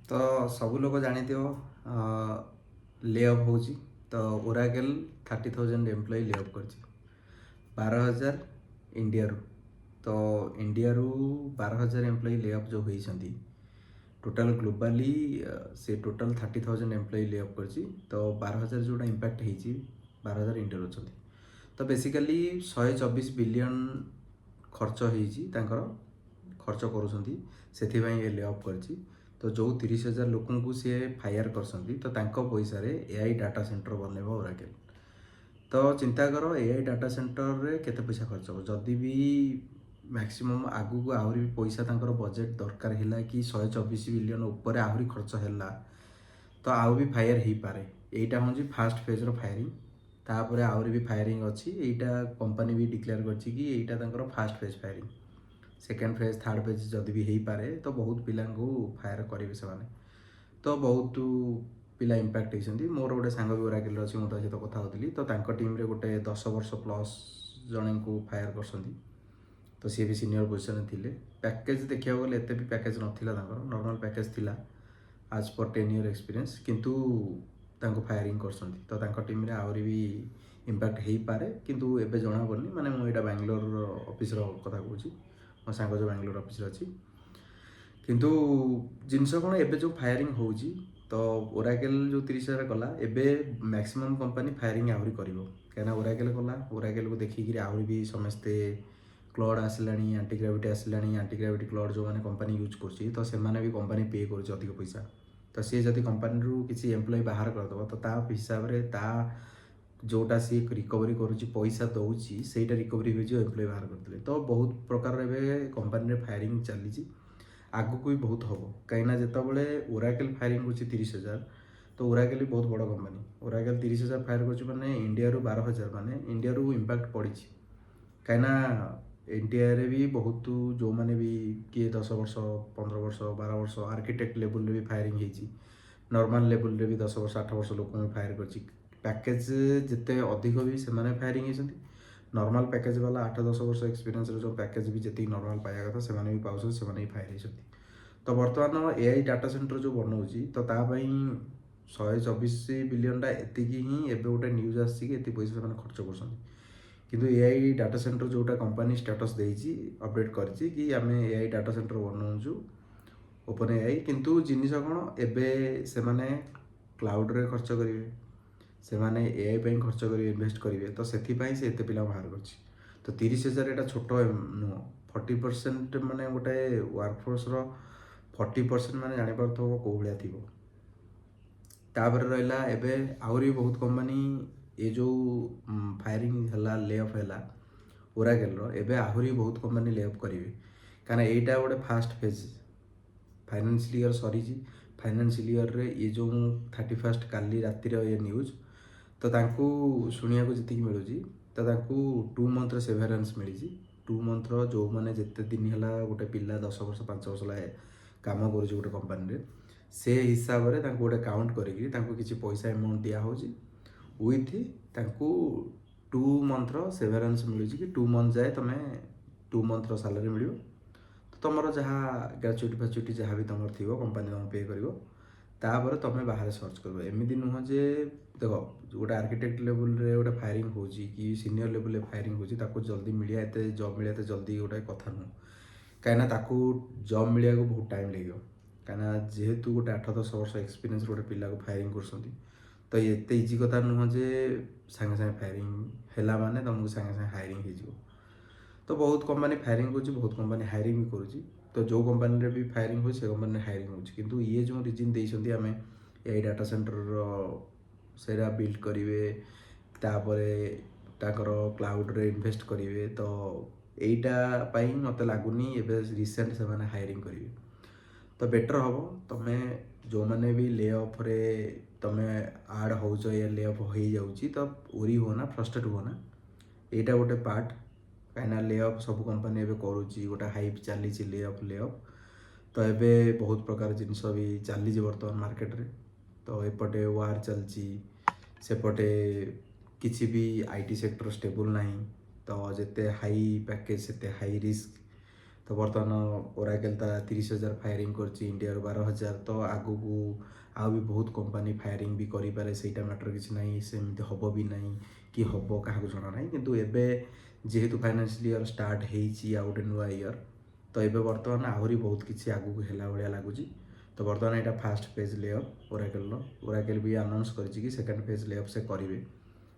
ତ ସବୁ ଲୋକ ଜାଣିଥିବ ଲେ ଅଫ୍ ହେଉଛି। ତ ଓରାକେଲ୍ 30,000 ଏମ୍ପ୍ଲୟି ଲେ ଅଫ୍ କରିଛି 12,000 ଇଣ୍ଡିଆରୁ। ତ ଇଣ୍ଡିଆରୁ 12,000 ଏମ୍ପ୍ଲୟି ଲେ ଅଫ୍ ଯେଉଁ ହୋଇଛନ୍ତି ଟୋଟାଲ୍ ଗ୍ଲୋବାଲି ସେ ଟୋଟାଲ୍ 30,000 ଏମ୍ପ୍ଲୟି ଲେ ଅଫ୍ କରିଛି। ତ 12,000 ଯେଉଁଟା ଇମ୍ପାକ୍ଟ ହେଇଛି 12,000 ଇଣ୍ଡିଆରୁ ଅଛନ୍ତି। ତ ବେସିକାଲି 124 ବିଲିୟନ୍ ଖର୍ଚ୍ଚ ହେଇଛି, ତାଙ୍କର ଖର୍ଚ୍ଚ କରୁଛନ୍ତି, ସେଥିପାଇଁ ଏ ଲେ ଅଫ୍ କରିଛି। ତ ଯେଉଁ 30,000 ଲୋକଙ୍କୁ ସିଏ ଫାୟାର କରିଛନ୍ତି ତ ତାଙ୍କ ପଇସାରେ ଏଆଇ ଡାଟା ସେଣ୍ଟର ବନେଇବ ଓରାକେଲ୍। ତ ଚିନ୍ତା କର ଏଆଇ ଡାଟା ସେଣ୍ଟରରେ କେତେ ପଇସା ଖର୍ଚ୍ଚ ହେବ। ଯଦି ବି ମ୍ୟାକ୍ସିମମ୍ ଆଗକୁ ଆହୁରି ବି ପଇସା ତାଙ୍କର ବଜେଟ୍ ଦରକାର ହେଲା କି 124 ବିଲିୟନ୍ ଉପରେ ଆହୁରି ଖର୍ଚ୍ଚ ହେଲା ତ ଆଉ ବି ଫାୟାର ହେଇପାରେ। ଏଇଟା ହେଉଛି ଫାର୍ଷ୍ଟ ଫେଜ୍ର ଫାୟାରିଂ। ତାପରେ ଆହୁରି ବି ଫାୟାରିଂ ଅଛି। ଏଇଟା କମ୍ପାନୀ ବି ଡିକ୍ଲେୟାର କରିଛି କି ଏଇଟା ତାଙ୍କର first phase firing. Second phase third phase ଯଦି ବି ହେଇପାରେ ତ ବହୁତ ପିଲାଙ୍କୁ ଫାୟାର କରିବେ ସେମାନେ। ତ ବହୁତ ପିଲା ଇମ୍ପାକ୍ଟ ହେଇଛନ୍ତି। ମୋର ଗୋଟେ ସାଙ୍ଗ ବି ଓରାକେଲ୍ରେ ଅଛି, ମୁଁ ତା ସହିତ କଥା ହେଉଥିଲି। ତ ତାଙ୍କ ଟିମ୍ରେ ଗୋଟେ 10 ବର୍ଷ ପ୍ଲସ୍ ଜଣଙ୍କୁ ଫାୟାର କରିଛନ୍ତି। ତ ସିଏ ବି ସିନିୟର ପୋଜିସନ୍ରେ ଥିଲେ। ପ୍ୟାକେଜ୍ ଦେଖିବାକୁ ଗଲେ ଏତେ ବି ପ୍ୟାକେଜ୍ ନଥିଲା ତାଙ୍କର, ନର୍ମାଲ୍ ପ୍ୟାକେଜ୍ ଥିଲା ଆଜ୍ ପର୍ 10 ଇୟର୍ ଏକ୍ସପିରିଏନ୍ସ, କିନ୍ତୁ ତାଙ୍କୁ ଫାୟାରିଂ କରିଛନ୍ତି। ତ ତାଙ୍କ ଟିମ୍ରେ ଆହୁରି ବି ଇମ୍ପାକ୍ଟ ହେଇପାରେ, କିନ୍ତୁ ଏବେ ଜଣାପଡ଼ୁନି। ମାନେ ମୁଁ ଏଇଟା ବାଙ୍ଗାଲୋର ଅଫିସର କଥା କହୁଛି, ମୋ ସାଙ୍ଗ ଯେଉଁ ବାଙ୍ଗାଲୋର ଅଫିସରେ ଅଛି। କିନ୍ତୁ ଜିନିଷ କ'ଣ, ଏବେ ଯେଉଁ ଫାୟାରିଂ ହେଉଛି ତ ଓରାକେଲ୍ ଯେଉଁ 30,000 କଲା, ଏବେ ମ୍ୟାକ୍ସିମମ୍ କମ୍ପାନୀ ଫାୟାରିଂ ଆହୁରି କରିବ। କାହିଁକିନା ଓରାକେଲ୍ କଲା, ଓରାକେଲ୍କୁ ଦେଖିକିରି ଆହୁରି ବି ସମସ୍ତେ କ୍ଲଡ୍ ଆସିଲାଣି, ଆଣ୍ଟିଗ୍ରାଭିଟି ଆସିଲାଣି। ଆଣ୍ଟିଗ୍ରାଭିଟି କ୍ଲଡ୍ ଯେଉଁମାନେ କମ୍ପାନୀ ୟୁଜ୍ କରୁଛି ତ ସେମାନେ ବି କମ୍ପାନୀ ପେ କରୁଛି ଅଧିକ ପଇସା। ତ ସିଏ ଯଦି କମ୍ପାନୀରୁ କିଛି ଏମ୍ପ୍ଲୟି ବାହାର କରିଦେବ ତ ତା ହିସାବରେ ତା ଯେଉଁଟା ସିଏ ରିକଭରି କରୁଛି, ପଇସା ଦେଉଛି, ସେଇଟା ରିକଭରି ହୋଇଯିବ ଏମ୍ପ୍ଲୟି ବାହାର କରିଦେଲେ। ତ ବହୁତ ପ୍ରକାର ଏବେ କମ୍ପାନୀରେ ଫାୟାରିଂ ଚାଲିଛି, ଆଗକୁ ବି ବହୁତ ହେବ। କାହିଁକିନା ଯେତେବେଳେ ଓରାକେଲ୍ ଫାୟାରିଂ କରୁଛି 30,000, ତ ଓରାକେଲ୍ ବି ବହୁତ ବଡ଼ କମ୍ପାନୀ। ଓରାକେଲ୍ 30,000 ଫାୟାର କରୁଛି ମାନେ ଇଣ୍ଡିଆରୁ 12,000, ମାନେ ଇଣ୍ଡିଆରୁ ଇମ୍ପାକ୍ଟ ପଡ଼ିଛି। କାହିଁକିନା ଇଣ୍ଡିଆରେ ବି ବହୁତ ଯେଉଁମାନେ ବି କିଏ 10 ବର୍ଷ 15 ବର୍ଷ 12 ବର୍ଷ ଆର୍କିଟେକ୍ଟ ଲେବୁଲ୍ରେ ବି ଫାୟାରିଂ ହେଇଛି। ନର୍ମାଲ୍ ଲେବୁଲ୍ରେ ବି 10 ବର୍ଷ 8 ବର୍ଷ ଲୋକଙ୍କୁ ବି ଫାୟାର କରିଛି। ପ୍ୟାକେଜ୍ ଯେତେ ଅଧିକ ବି ସେମାନେ ଫାୟାରିଂ ହେଇଛନ୍ତି। ନର୍ମାଲ୍ ପ୍ୟାକେଜ୍ ବାଲା 8-10 ବର୍ଷ ଏକ୍ସପିରିଏନ୍ସର ଯେଉଁ ପ୍ୟାକେଜ୍ ବି ଯେତିକି ନର୍ମାଲ୍ ପାଇବା କଥା ସେମାନେ ବି ପାଉଛନ୍ତି, ସେମାନେ ବି ଫାୟାର ହେଇଛନ୍ତି। ତ ବର୍ତ୍ତମାନ ଏଆଇ ଡାଟା ସେଣ୍ଟର ଯେଉଁ ବନାଉଛି ତ ତା ପାଇଁ 124 ବିଲିୟନ୍ଟା ଏତିକି ହିଁ ଏବେ ଗୋଟେ ନ୍ୟୁଜ୍ ଆସିଛି କି ଏତିକି ପଇସା ସେମାନେ ଖର୍ଚ୍ଚ କରୁଛନ୍ତି। କିନ୍ତୁ ଏଆଇ ଡାଟା ସେଣ୍ଟର ଯେଉଁଟା କମ୍ପାନୀ ଷ୍ଟାଟସ୍ ଦେଇଛି, ଅପଡେଟ୍ କରିଛି କି ଆମେ ଏଆଇ ଡାଟା ସେଣ୍ଟର ବନାଉଛୁ ଓପନ୍ ଏଆଇ। କିନ୍ତୁ ଜିନିଷ କ'ଣ, ଏବେ ସେମାନେ କ୍ଲାଉଡ଼୍ରେ ଖର୍ଚ୍ଚ କରିବେ, ସେମାନେ ଏଆଇ ପାଇଁ ଖର୍ଚ୍ଚ କରିବେ, ଇନଭେଷ୍ଟ କରିବେ। ତ ସେଥିପାଇଁ ସେ ଏତେ ପିଲା ବାହାର କରିଛି। ତ 30,000 ଏଇଟା ଛୋଟ ନୁହଁ। 40% ମାନେ ଗୋଟେ ୱାର୍କଫୋର୍ସର 40% ମାନେ ଜାଣିପାରୁଥିବ କେଉଁ ଭଳିଆ ଥିବ। ତାପରେ ରହିଲା ଏବେ ଆହୁରି ବହୁତ କମ୍ପାନୀ ଏ ଯେଉଁ ଫାୟାରିଂ ହେଲା, ଲେ ଅଫ୍ ହେଲା ଓରାକେଲ୍ର, ଏବେ ଆହୁରି ବହୁତ କମ୍ପାନୀ ଲେ ଅଫ୍ କରିବେ। କାରଣ ଏଇଟା ଗୋଟେ ଫାର୍ଷ୍ଟ ଫେଜ୍। ଫାଇନାନ୍ସିଆଲ୍ ଇୟର୍ ସରିଛି। ଫାଇନାନ୍ସିଆଲ୍ ଇୟର୍ରେ ଇଏ ଯେଉଁ 31 କାଲି ରାତିର ଏ ନ୍ୟୁଜ୍, ତ ତାଙ୍କୁ ଶୁଣିବାକୁ ଯେତିକି ମିଳୁଛି ତ ତାଙ୍କୁ 2 ମନ୍ଥର ସେଭରାନ୍ସ ମିଳିଛି। 2 ମନ୍ଥର ଯେଉଁମାନେ ଯେତେ ଦିନ ହେଲା ଗୋଟେ ପିଲା 10 ବର୍ଷ 5 ବର୍ଷ ହେଲା କାମ କରୁଛି ଗୋଟେ କମ୍ପାନୀରେ, ସେ ହିସାବରେ ତାଙ୍କୁ ଗୋଟେ କାଉଣ୍ଟ କରିକି ତାଙ୍କୁ କିଛି ପଇସା ଆମାଉଣ୍ଟ ଦିଆହେଉଛି। ୱିଥ୍ ତାଙ୍କୁ 2 ମନ୍ଥର ସେଭରାନ୍ସ ମିଳୁଛି କି 2 ମନ୍ଥ ଯାଏ ତୁମେ 2 ମନ୍ଥର ସାଲାରୀ ମିଳିବ। ତ ତୁମର ଯାହା ଗ୍ରାଚୁଇଟି ଫ୍ୟାଚୁଇଟି ଯାହା ବି ତୁମର ଥିବ କମ୍ପାନୀ ତୁମକୁ ପେ କରିବ। ତାପରେ ତୁମେ ବାହାରେ ସର୍ଚ୍ଚ କରିବ। ଏମିତି ନୁହଁ ଯେ ଦେଖ ଗୋଟେ ଆର୍କିଟେକ୍ଟ ଲେବୁଲ୍ରେ ଗୋଟେ ଫାୟାରିଂ ହେଉଛି କି ସିନିୟର ଲେବୁଲ୍ରେ ଫାୟାରିଂ ହେଉଛି, ତାକୁ ଜଲ୍ଦି ମିଳିବା ଏତେ ଜବ୍ ମିଳିବା ଏତେ ଜଲ୍ଦି ଗୋଟେ କଥା ନୁହଁ। କାହିଁକିନା ତାକୁ ଜବ୍ ମିଳିବାକୁ ବହୁତ ଟାଇମ୍ ଲାଗିବ। କାହିଁକିନା ଯେହେତୁ ଗୋଟେ 8-10 ବର୍ଷ ଏକ୍ସପିରିଏନ୍ସର ଗୋଟେ ପିଲାକୁ ଫାୟାରିଂ କରୁଛନ୍ତି, ତ ଏତେ ଇଜି କଥା ନୁହଁ ଯେ ସାଙ୍ଗେ ସାଙ୍ଗେ ଫାୟାରିଂ ହେଲା ମାନେ ତୁମକୁ ସାଙ୍ଗେ ସାଙ୍ଗେ ହାୟରିଂ ହେଇଯିବ। ତ ବହୁତ କମ୍ପାନୀ ଫାୟାରିଂ କରୁଛି, ବହୁତ କମ୍ପାନୀ ହାୟରିଂ ବି କରୁଛି। ତ ଯେଉଁ କମ୍ପାନୀରେ ବି ଫାୟାରିଂ ହେଉଛି ସେ କମ୍ପାନୀରେ ହାୟରିଂ ହେଉଛି। କିନ୍ତୁ ଇଏ ଯେଉଁ ରିଜିନ୍ ଦେଇଛନ୍ତି ଆମେ ଏଆଇ ଡାଟା ସେଣ୍ଟରର ସେଇଟା ବିଲ୍ଡ କରିବେ, ତାପରେ ତାଙ୍କର କ୍ଲାଉଡ଼୍ରେ ଇନଭେଷ୍ଟ କରିବେ, ତ ଏଇଟା ପାଇଁ ମୋତେ ଲାଗୁନି ଏବେ ରିସେଣ୍ଟ ସେମାନେ ହାୟରିଂ କରିବେ। ତ ବେଟର୍ ହେବ ତୁମେ ଯେଉଁମାନେ ବି ଲେ ଅଫ୍ରେ ତୁମେ ଆଡ଼୍ ହେଉଛ, ଏ ଲେ ଅଫ୍ ହେଇଯାଉଛି, ତ ଓରି ହୁଅ ନା, ଫ୍ରଷ୍ଟ୍ରେଟ୍ ହୁଅ ନା। ଏଇଟା ଗୋଟେ ପାର୍ଟ। କାହିଁକିନା ଲେ ଅଫ୍ ସବୁ କମ୍ପାନୀ ଏବେ କରୁଛି, ଗୋଟେ ହାଇପ୍ ଚାଲିଛି ଲେ ଅଫ୍। ତ ଏବେ ବହୁତ ପ୍ରକାର ଜିନିଷ ବି ଚାଲିଛି ବର୍ତ୍ତମାନ ମାର୍କେଟରେ। ତ ଏପଟେ ୱାର୍ ଚାଲିଛି, ସେପଟେ କିଛି ବି ଆଇଟି ସେକ୍ଟର ଷ୍ଟେବୁଲ୍ ନାହିଁ। ତ ଯେତେ ହାଇ ପ୍ୟାକେଜ୍ ସେତେ ହାଇ ରିସ୍କ। ତ ତ ବର୍ତ୍ତମାନ ଓରାକେଲ୍ ତା 30,000 ଫାୟାରିଂ କରିଛି, ଇଣ୍ଡିଆରୁ 12,000। ତ ଆଗକୁ ଆଉ ବି ବହୁତ କମ୍ପାନୀ ଫାୟାରିଂ ବି କରିପାରେ, ସେଇଟା ମ୍ୟାଟର୍ କିଛି ନାହିଁ, ସେମିତି ହେବ ବି ନାହିଁ କି ହେବ କାହାକୁ ଜଣା ନାହିଁ। କିନ୍ତୁ ଏବେ ଯେହେତୁ ଫାଇନାନ୍ସିଆଲ୍ ଇୟର୍ ଷ୍ଟାର୍ଟ ହେଇଛି ଆଉ ଗୋଟେ ନୂଆ ଇୟର୍, ତ ଏବେ ବର୍ତ୍ତମାନ ଆହୁରି ବହୁତ କିଛି ଆଗକୁ ହେଲା ଭଳିଆ ଲାଗୁଛି। ତ ବର୍ତ୍ତମାନ ଏଇଟା ଫାର୍ଷ୍ଟ ଫେଜ୍ ଲେଅଫ୍ ଓରାକେଲ୍ର। ଓରାକେଲ୍ ବି ଆନାଉନ୍ସ କରିଛି କି ସେକେଣ୍ଡ ଫେଜ୍ ଲେଅଫ୍ ସେ କରିବେ,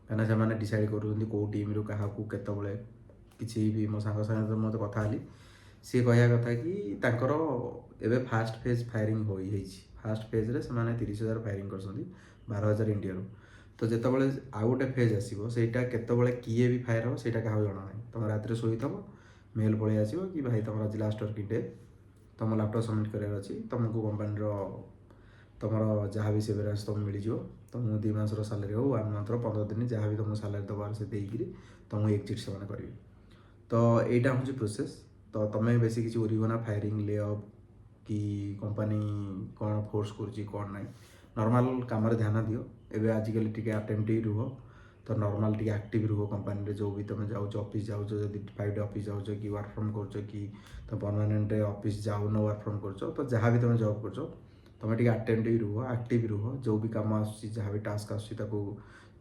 କାହିଁକିନା ସେମାନେ ଡିସାଇଡ଼୍ କରୁଛନ୍ତି କେଉଁ ଟିମ୍ରୁ କାହାକୁ କେତେବେଳେ। କିଛି ବି ମୋ ସାଙ୍ଗ ସାଙ୍ଗେ ମୋତେ କଥା ହେଲି, ସିଏ କହିବା କଥା କି ତାଙ୍କର ଏବେ ଫାର୍ଷ୍ଟ ଫେଜ୍ ଫାୟାରିଂ ହେଇଛି। ଫାର୍ଷ୍ଟ ଫେଜ୍ରେ ସେମାନେ 30,000 ଫାୟାରିଂ କରିଛନ୍ତି, 12,000 ଇଣ୍ଡିଆରୁ। ତ ଯେତେବେଳେ ଆଉ ଗୋଟେ ଫେଜ୍ ଆସିବ, ସେଇଟା କେତେବେଳେ କିଏ ବି ଫାୟାର ହେବ ସେଇଟା କାହାକୁ ଜଣା ନାହିଁ। ତୁମେ ରାତିରେ ଶୋଇଥିବ, ମେଲ୍ ପଳେଇ ଆସିବ କି ଭାଇ ତୁମର ଆଜି ଲାଷ୍ଟ ୱାର୍କିଂ ଡେ, ତୁମ ଲ୍ୟାପଟପ୍ ସବମିଟ୍ କରିବାର ଅଛି, ତୁମକୁ କମ୍ପାନୀର ତୁମର ଯାହା ବି ସେଭରାନ୍ସ ତୁମକୁ ମିଳିଯିବ। ତୁମକୁ 2 ମାସର ସାଲାରୀ ହେଉ, 1 ମନ୍ଥର 15 ଦିନ ଯାହା ବି ତୁମକୁ ସାଲାରୀ ଦେବାର ସେ ଦେଇକିରି ତୁମକୁ ଏକ୍ଜିଟ୍ ସେମାନେ କରିବେ। ତ ଏଇଟା ହେଉଛି ପ୍ରୋସେସ୍। ତ ତୁମେ ବେଶୀ କିଛି କରିବ ନା ଫାୟାରିଂ ଲେଅଫ୍ କି କମ୍ପାନୀ କ'ଣ ଫୋର୍ସ କରୁଛି କ'ଣ ନାହିଁ, ନର୍ମାଲ୍ କାମରେ ଧ୍ୟାନ ଦିଅ। ଏବେ ଆଜିକାଲି ଟିକେ ଆଟେଣ୍ଟିଭ୍ ରୁହ, ତ ନର୍ମାଲ୍ ଟିକେ ଆକ୍ଟିଭ୍ ରୁହ କମ୍ପାନୀରେ। ଯେଉଁ ବି ତୁମେ ଯାଉଛ, ଅଫିସ୍ ଯାଉଛ, ଯଦି 5 ଡେ ଅଫିସ୍ ଯାଉଛ କି ୱାର୍କ ଫ୍ରମ୍ କରୁଛ କି ତ ପରମାନେଣ୍ଟ ଅଫିସ୍ ଯାଉନ ୱାର୍କ ଫ୍ରମ୍ କରୁଛ, ତ ଯାହା ବି ତୁମେ ଜବ୍ କରୁଛ ତୁମେ ଟିକେ ଆଟେଣ୍ଟିଭ୍ ରୁହ, ଆକ୍ଟିଭ୍ ରୁହ। ଯେଉଁ ବି କାମ ଆସୁଛି, ଯାହା ବି ଟାସ୍କ ଆସୁଛି, ତାକୁ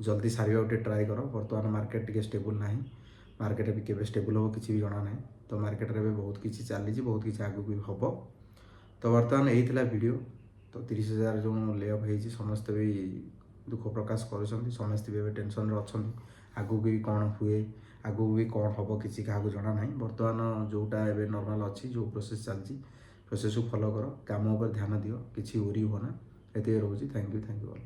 ଜଲ୍ଦି ସାରିବାକୁ ଟିକେ ଟ୍ରାଏ କର। ବର୍ତ୍ତମାନ ମାର୍କେଟ୍ ଟିକେ ଷ୍ଟେବୁଲ୍ ନାହିଁ, ମାର୍କେଟ୍ ବି କେବେ ଷ୍ଟେବୁଲ୍ ହେବ କିଛି ବି ଜଣା ନାହିଁ। ତ ମାର୍କେଟ୍ରେ ଏବେ ବହୁତ କିଛି ଚାଲିଛି, ବହୁତ କିଛି ଆଗକୁ ବି ହେବ। ତ ବର୍ତ୍ତମାନ ଏଇ ଥିଲା ଭିଡ଼ିଓ। ତ 30,000 ଯେଉଁ ଲେଅଫ୍ ହେଇଛି, ସମସ୍ତେ ବି ଦୁଃଖ ପ୍ରକାଶ କରୁଛନ୍ତି, ସମସ୍ତେ ବି ଏବେ ଟେନସନ୍ରେ ଅଛନ୍ତି। ଆଗକୁ ବି କ'ଣ ହୁଏ, ଆଗକୁ ବି କ'ଣ ହେବ କିଛି କାହାକୁ ଜଣା ନାହିଁ। ବର୍ତ୍ତମାନ ଯେଉଁଟା ଏବେ ନର୍ମାଲ୍ ଅଛି, ଯେଉଁ ପ୍ରୋସେସ୍ ଚାଲିଛି, ପ୍ରୋସେସ୍କୁ ଫଲୋ କର, କାମ ଉପରେ ଧ୍ୟାନ ଦିଅ, କିଛି ଓରି ହୁଅ ନା। ଏତିକି ରହୁଛି। Thank you all.